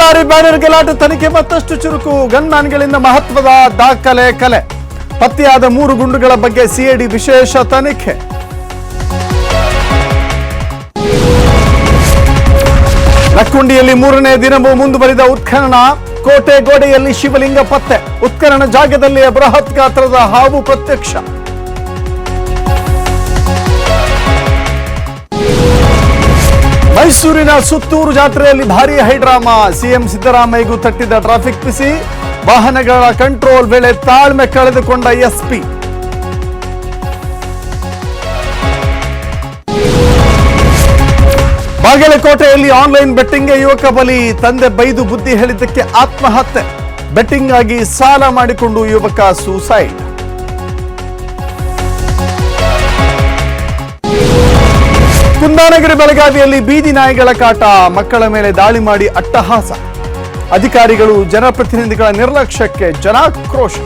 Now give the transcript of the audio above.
Ballari banner ಗಲಾಟೆ ತನಿಖೆ ಮತ್ತಷ್ಟು ಚುರುಕು. ಗನ್ಮ್ಯಾನ್ಗಳಿಂದ ಮಹತ್ವದ ದಾಖಲೆ ಕಲೆ. ಪತ್ತೆಯಾದ 3 ಗುಂಡುಗಳ ಬಗ್ಗೆ ಸಿಐಡಿ ವಿಶೇಷ ತನಿಖೆ. ಲಕ್ಕುಂಡಿಯಲ್ಲಿ 3ನೇ ದಿನವೂ ಮುಂದುವರಿದ ಉತ್ಖನನ. ಕೋಟೆ ಗೋಡೆಯಲ್ಲಿ ಶಿವಲಿಂಗ ಪತ್ತೆ. ಉತ್ಖನನ ಜಾಗದಲ್ಲಿ ಬೃಹತ್ ಗಾತ್ರದ ಹಾವು ಪ್ರತ್ಯಕ್ಷ. ಮೈಸೂರಿನ ಸುತ್ತೂರು ಜಾತ್ರೆಯಲ್ಲಿ ಭಾರೀ ಹೈಡ್ರಾಮಾ. ಸಿಎಂ ಸಿದ್ದರಾಮಯ್ಯಗೂ ತಟ್ಟಿದ ಟ್ರಾಫಿಕ್ ಬಿಸಿ. ವಾಹನಗಳ ಕಂಟ್ರೋಲ್ ವೇಳೆ ತಾಳ್ಮೆ ಕಳೆದುಕೊಂಡ ಎಸ್ಪಿ. ಬಾಗಲಕೋಟೆಯಲ್ಲಿ ಆನ್ಲೈನ್ ಬೆಟ್ಟಿಂಗ್ಗೆ ಯುವಕ ಬಲಿ. ತಂದೆ ಬೈದು ಬುದ್ಧಿ ಹೇಳಿದ್ದಕ್ಕೆ ಆತ್ಮಹತ್ಯೆ. ಬೆಟ್ಟಿಂಗ್ ಆಗಿ ಸಾಲ ಮಾಡಿಕೊಂಡು ಯುವಕ ಸೂಸೈಡ್. ಕುಂದಾನಗರಿ ಬೆಳಗಾವಿಯಲ್ಲಿ ಬೀದಿ ನಾಯಿಗಳ ಕಾಟ. ಮಕ್ಕಳ ಮೇಲೆ ದಾಳಿ ಮಾಡಿ ಅಟ್ಟಹಾಸ. ಅಧಿಕಾರಿಗಳು ಜನಪ್ರತಿನಿಧಿಗಳ ನಿರ್ಲಕ್ಷ್ಯಕ್ಕೆ ಜನಾಕ್ರೋಶ.